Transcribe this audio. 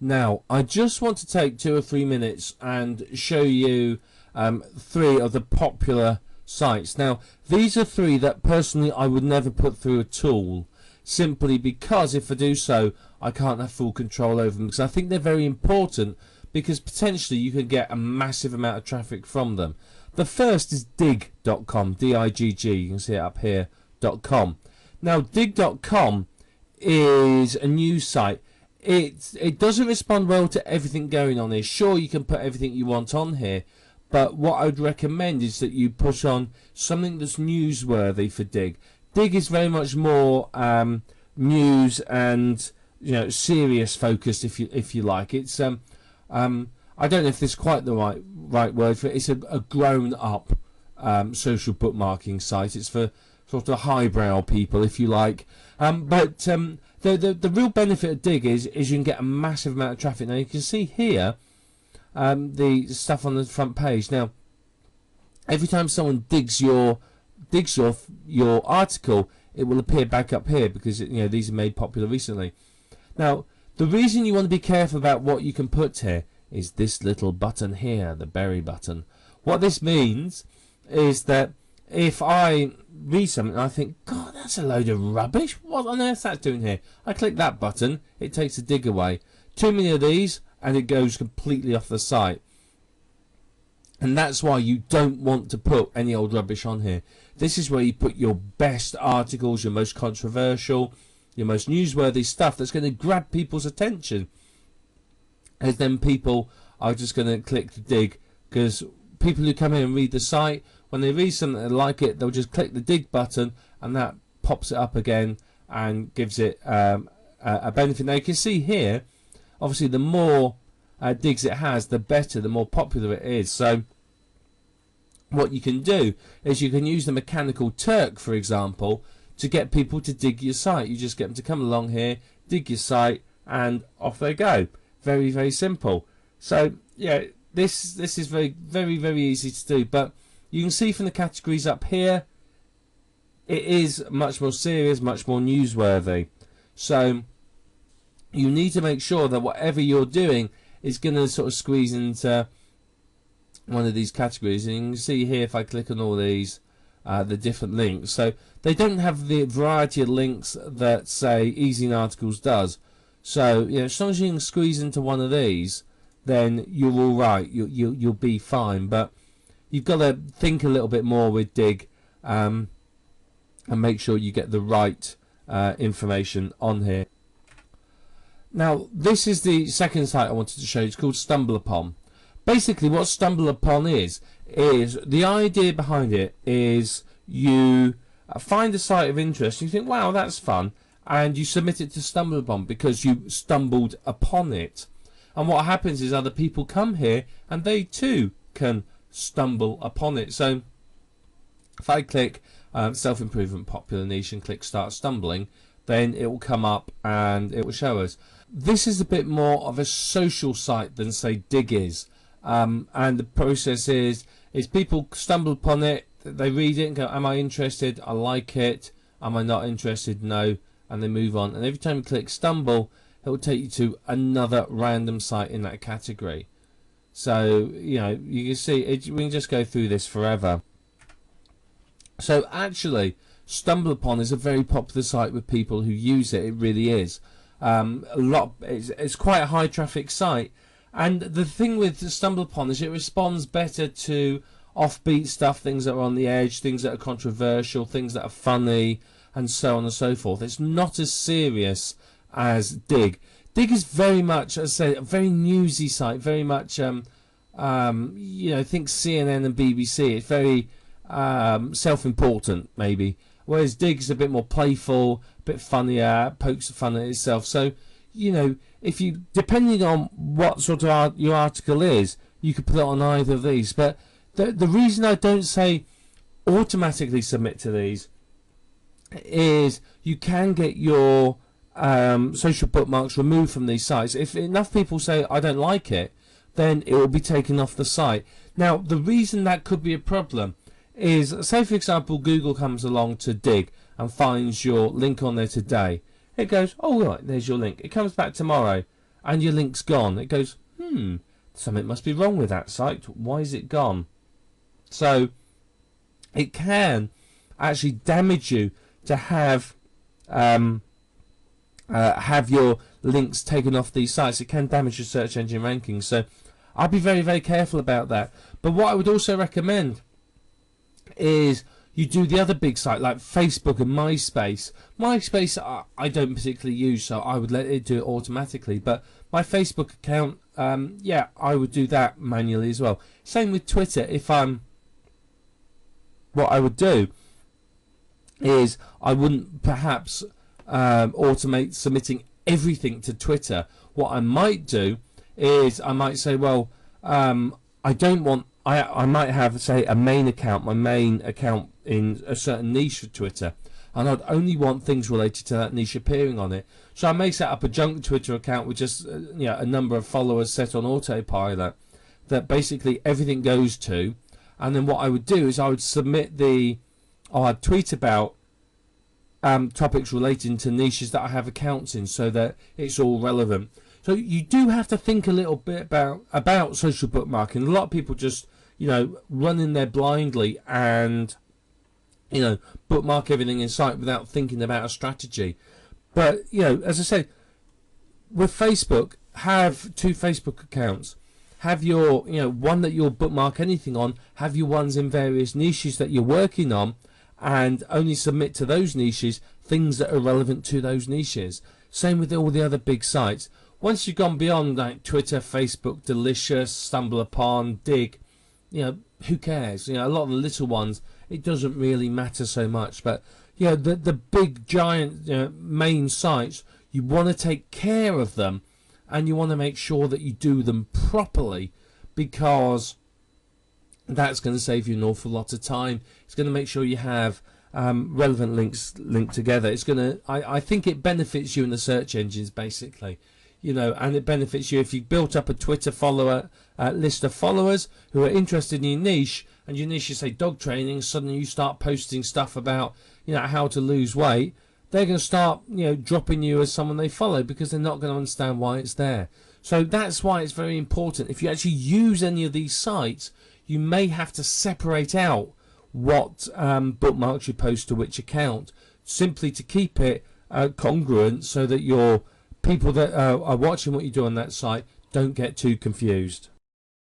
Now, I just want to take 2 or 3 minutes and show you 3 of the popular sites. Now, these are 3 that personally I would never put through a tool, simply because if I do so, I can't have full control over them, because I think they're very important, because potentially you could get a massive amount of traffic from them. The first is dig.com, D-I-G-G, you can see it up here, .com. Now, dig.com is a news site. It doesn't respond well to everything going on here. Sure, you can put everything you want on here, but what I would recommend is that you put on something that's newsworthy for Dig. Dig is very much more news and serious focused, if you like. It's I don't know if this is quite the right word for it. It's a grown up social bookmarking site. It's for sort of highbrow people, if you like. The real benefit of Dig is you can get a massive amount of traffic. Now you can see here the stuff on the front page. Now every time someone digs your article, it will appear back up here, because these are made popular recently. Now the reason you want to be careful about what you can put here is this little button here, the berry button. What this means is that if I read something and I think, God, that's a load of rubbish, what on earth is that doing here? I click that button, it takes the dig away. Too many of these and it goes completely off the site. And that's why you don't want to put any old rubbish on here. This is where you put your best articles, your most controversial, your most newsworthy stuff that's going to grab people's attention. And then people are just going to click the dig, because people who come in and read the site, when they read something and like it, they'll just click the dig button, and that pops it up again and gives it a benefit. Now you can see here, obviously the more digs it has, the better, the more popular it is. So what you can do is you can use the Mechanical Turk, for example, to get people to dig your site. You just get them to come along here, dig your site, and off they go. Very, very simple. So yeah, this is very, very, very easy to do. But you can see from the categories up here, it is much more serious, much more newsworthy. So you need to make sure that whatever you're doing is going to sort of squeeze into one of these categories. And you can see here, if I click on all these, the different links. So they don't have the variety of links that, say, Easy in Articles does. So as long as you can squeeze into one of these, then you're all right. You'll be fine. But you've got to think a little bit more with Dig, and make sure you get the right information on here. Now this is the second site I wanted to show you. It's called StumbleUpon. Basically what StumbleUpon is the idea behind it is you find a site of interest, you think, wow, that's fun, and you submit it to StumbleUpon because you stumbled upon it. And what happens is other people come here and they too can stumble upon it. So if I click self-improvement popular niche and click start stumbling, then it will come up and it will show us. This is a bit more of a social site than, say, Dig is. And the process is people stumble upon it, they read it and go, am I interested? I like it. Am I not interested? No. And they move on. And every time you click stumble, it will take you to another random site in that category. So you can see it, we can just go through this forever. So actually StumbleUpon is a very popular site with people who use it. It really is. It's quite a high traffic site, and the thing with StumbleUpon is it responds better to offbeat stuff, things that are on the edge, things that are controversial, things that are funny, and so on and so forth. It's not as serious as Dig. Dig is very much, as I say, a very newsy site, very much think CNN and BBC. It's very self-important maybe, whereas Dig is a bit more playful, a bit funnier, pokes fun at itself. So if you, depending on what sort of your article is, you could put it on either of these. But the reason I don't say automatically submit to these is you can get your social bookmarks removed from these sites. If enough people say I don't like it, then it will be taken off the site. Now the reason that could be a problem is, say for example Google comes along to Dig and finds your link on there today. It goes, oh right, there's your link. It comes back tomorrow and your link's gone. It goes, something must be wrong with that site. Why is it gone? So it can actually damage you to have your links taken off these sites. It can damage your search engine rankings. So I'd be very, very careful about that. But what I would also recommend is you do the other big site like Facebook and MySpace. MySpace I don't particularly use, so I would let it do it automatically. But my Facebook account, yeah, I would do that manually as well. Same with Twitter. What I would do is I wouldn't perhaps automate submitting everything to Twitter. What I might do is I might say, well, I don't want. I might have, say, a main account, my main account in a certain niche for Twitter, and I'd only want things related to that niche appearing on it. So I may set up a junk Twitter account with just a number of followers set on autopilot that basically everything goes to, and then what I would do is I would submit I'd tweet about topics relating to niches that I have accounts in, so that it's all relevant. So you do have to think a little bit about social bookmarking. A lot of people just run in there blindly and bookmark everything in sight without thinking about a strategy. But as I said, with Facebook, have 2 Facebook accounts. Have your one that you'll bookmark anything on. Have your ones in various niches that you're working on, and only submit to those niches things that are relevant to those niches. Same with all the other big sites. Once you've gone beyond like Twitter, Facebook, Delicious, Stumble Upon, Dig, who cares? A lot of the little ones, it doesn't really matter so much. But the big giant main sites, you want to take care of them, and you want to make sure that you do them properly, because that's going to save you an awful lot of time. It's going to make sure you have relevant links linked together. It's going to, I think it benefits you in the search engines basically, and it benefits you if you built up a Twitter list of followers who are interested in your niche, and your niche is say dog training. Suddenly you start posting stuff about how to lose weight. They're going to start dropping you as someone they follow, because they're not going to understand why it's there. So that's why it's very important. If you actually use any of these sites, you may have to separate out what bookmarks you post to which account, simply to keep it congruent, so that your people that are watching what you do on that site don't get too confused.